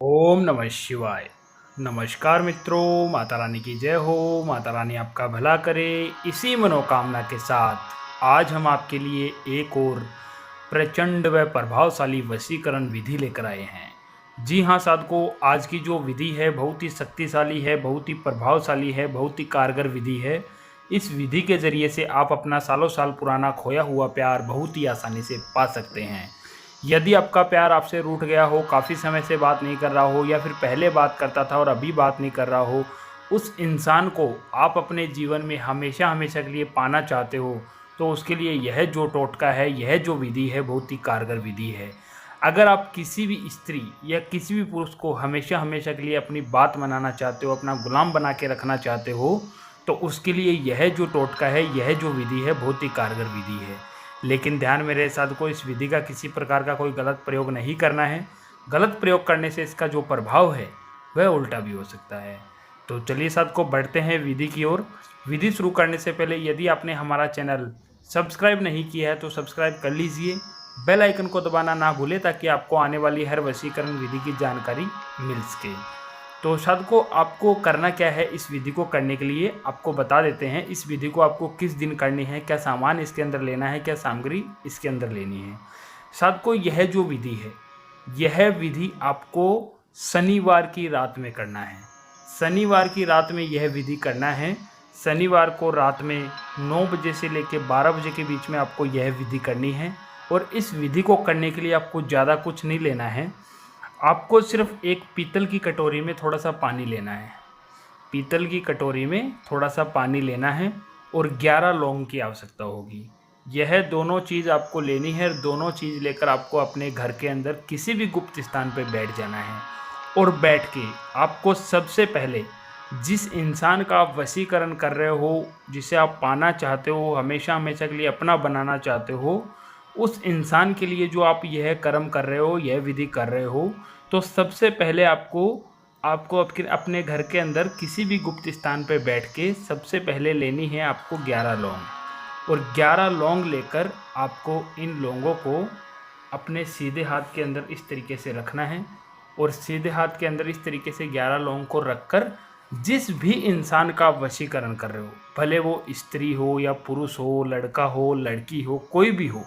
ओम नमः शिवाय। नमस्कार मित्रों, माता रानी की जय हो। माता रानी आपका भला करे, इसी मनोकामना के साथ आज हम आपके लिए एक और प्रचंड व प्रभावशाली वशीकरण विधि लेकर आए हैं। जी हाँ साधकों, आज की जो विधि है बहुत ही शक्तिशाली है, बहुत ही प्रभावशाली है, बहुत ही कारगर विधि है। इस विधि के ज़रिए से आप अपना सालों साल पुराना खोया हुआ प्यार बहुत ही आसानी से पा सकते हैं। यदि आपका प्यार आपसे रूठ गया हो, काफ़ी समय से बात नहीं कर रहा हो, या फिर पहले बात करता था और अभी बात नहीं कर रहा हो, उस इंसान को आप अपने जीवन में हमेशा हमेशा के लिए पाना चाहते हो, तो उसके लिए यह जो टोटका है, यह जो विधि है, बहुत ही कारगर विधि है। अगर आप किसी भी स्त्री या किसी भी पुरुष को हमेशा हमेशा के लिए अपनी बात मनाना चाहते हो, अपना गुलाम बना के रखना चाहते हो, तो उसके लिए यह जो टोटका है, यह जो विधि है, बहुत ही कारगर विधि है। लेकिन ध्यान में रहे साधकों, इस विधि का किसी प्रकार का कोई गलत प्रयोग नहीं करना है। गलत प्रयोग करने से इसका जो प्रभाव है वह उल्टा भी हो सकता है। तो चलिए साधकों, बढ़ते हैं विधि की ओर। विधि शुरू करने से पहले यदि आपने हमारा चैनल सब्सक्राइब नहीं किया है तो सब्सक्राइब कर लीजिए। बेल आइकन को दबाना ना भूलें ताकि आपको आने वाली हर वशीकरण विधि की जानकारी मिल सके। तो साधकों, आपको करना क्या है, इस विधि को करने के लिए आपको बता देते हैं। इस विधि को आपको किस दिन करनी है, क्या सामान इसके अंदर लेना है, क्या सामग्री इसके अंदर लेनी है। साधकों, यह जो विधि है, यह विधि आपको शनिवार की रात में करना है। शनिवार की रात में यह विधि करना है। शनिवार को रात में 9 बजे से लेकर 12 बजे के बीच में आपको यह विधि करनी है। और इस विधि को करने के लिए आपको ज़्यादा कुछ नहीं लेना है। आपको सिर्फ एक पीतल की कटोरी में थोड़ा सा पानी लेना है। पीतल की कटोरी में थोड़ा सा पानी लेना है और 11 लौंग की आवश्यकता होगी। यह दोनों चीज़ आपको लेनी है। दोनों चीज़ लेकर आपको अपने घर के अंदर किसी भी गुप्त स्थान पर बैठ जाना है। और बैठ के आपको सबसे पहले जिस इंसान का आप वशीकरण कर रहे हो, जिसे आप पाना चाहते हो, हमेशा हमेशा के लिए अपना बनाना चाहते हो, उस इंसान के लिए जो आप यह कर्म कर रहे हो, यह विधि कर रहे हो, तो सबसे पहले आपको आपको अपने घर के अंदर किसी भी गुप्त स्थान पर बैठ के सबसे पहले लेनी है आपको 11 लौंग। और 11 लौंग लेकर आपको इन लौंगों को अपने सीधे हाथ के अंदर इस तरीके से रखना है। और सीधे हाथ के अंदर इस तरीके से 11 लौंग को रखकर जिस भी इंसान का आप वशीकरण कर रहे हो, भले वो स्त्री हो या पुरुष हो, लड़का हो, लड़की हो, कोई भी हो,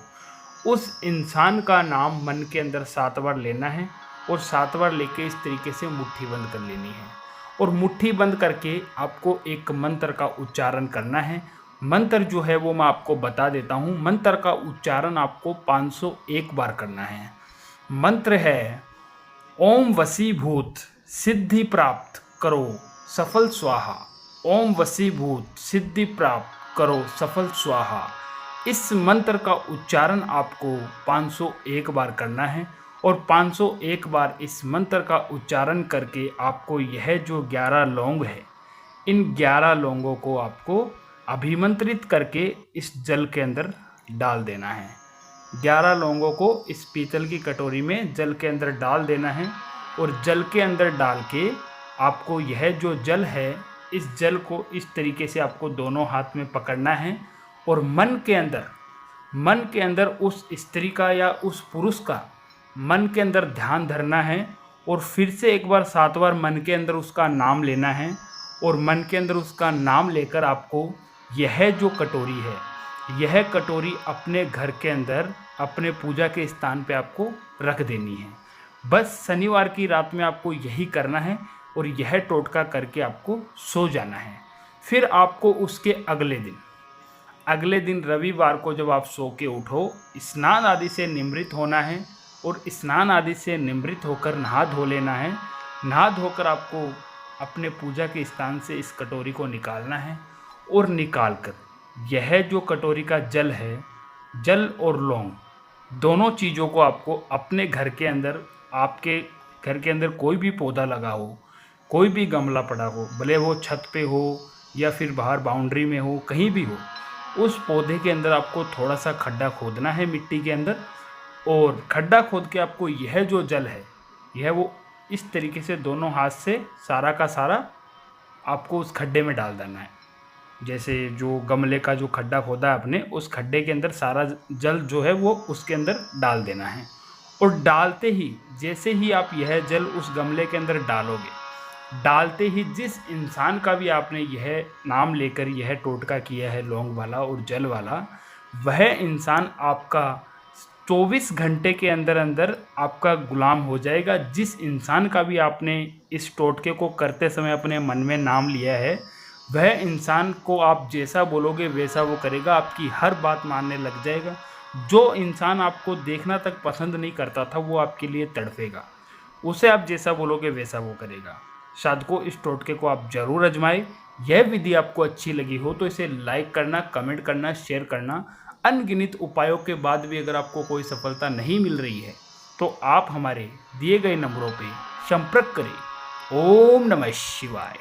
उस इंसान का नाम मन के अंदर 7 बार लेना है। और 7 बार लेके इस तरीके से मुट्ठी बंद कर लेनी है। और मुट्ठी बंद करके आपको एक मंत्र का उच्चारण करना है। मंत्र जो है वो मैं आपको बता देता हूँ। मंत्र का उच्चारण आपको 501 बार करना है। मंत्र है, ओम वशीभूत सिद्धि प्राप्त करो सफल स्वाहा। ओम वशीभूत सिद्धि प्राप्त करो सफल स्वाहा। इस मंत्र का उच्चारण आपको 501 बार करना है। और 501 बार इस मंत्र का उच्चारण करके आपको यह जो 11 लौंग है, इन 11 लौंगों को आपको अभिमंत्रित करके इस जल के अंदर डाल देना है। 11 लौंगों को इस पीतल की कटोरी में जल के अंदर डाल देना है। और जल के अंदर डाल के आपको यह जो जल है, इस जल को इस तरीके से आपको दोनों हाथ में पकड़ना है। और मन के अंदर उस स्त्री का या उस पुरुष का मन के अंदर ध्यान धरना है। और फिर से एक बार 7 बार मन के अंदर उसका नाम लेना है। और मन के अंदर उसका नाम लेकर आपको यह जो कटोरी है, यह कटोरी अपने घर के अंदर अपने पूजा के स्थान पे आपको रख देनी है। बस शनिवार की रात में आपको यही करना है। और यह टोटका करके आपको सो जाना है। फिर आपको उसके अगले दिन रविवार को जब आप सो के उठो, स्नान आदि से निमृत होना है। और स्नान आदि से निमृत होकर नहा धो लेना है। नहा धोकर आपको अपने पूजा के स्थान से इस कटोरी को निकालना है। और निकाल कर यह जो कटोरी का जल है, जल और लौंग दोनों चीज़ों को आपको अपने घर के अंदर, आपके घर के अंदर कोई भी पौधा लगा हो, कोई भी गमला पड़ा हो, भले वो छत पे हो या फिर बाहर बाउंड्री में हो, कहीं भी हो, उस पौधे के अंदर आपको थोड़ा सा खड्डा खोदना है मिट्टी के अंदर। और खड्डा खोद के आपको यह जो जल है, यह वो इस तरीके से दोनों हाथ से सारा का सारा आपको उस खड्डे में डाल देना है। जैसे जो गमले का जो खड्डा खोदा है आपने, उस खड्डे के अंदर सारा जल जो है वो उसके अंदर डाल देना है। और डालते ही, जैसे ही आप यह जल उस गमले के अंदर डालोगे, डालते ही जिस इंसान का भी आपने यह नाम लेकर यह टोटका किया है लौंग वाला और जल वाला, वह इंसान आपका 24 घंटे के अंदर अंदर आपका गुलाम हो जाएगा। जिस इंसान का भी आपने इस टोटके को करते समय अपने मन में नाम लिया है, वह इंसान को आप जैसा बोलोगे वैसा वो करेगा, आपकी हर बात मानने लग जाएगा। जो इंसान आपको देखना तक पसंद नहीं करता था, वो आपके लिए तड़पेगा। उसे आप जैसा बोलोगे वैसा वो करेगा। साधकों, इस टोटके को आप ज़रूर आजमाएं। यह विधि आपको अच्छी लगी हो तो इसे लाइक करना, कमेंट करना, शेयर करना। अनगिनत उपायों के बाद भी अगर आपको कोई सफलता नहीं मिल रही है तो आप हमारे दिए गए नंबरों पे संपर्क करें। ओम नमः शिवाय।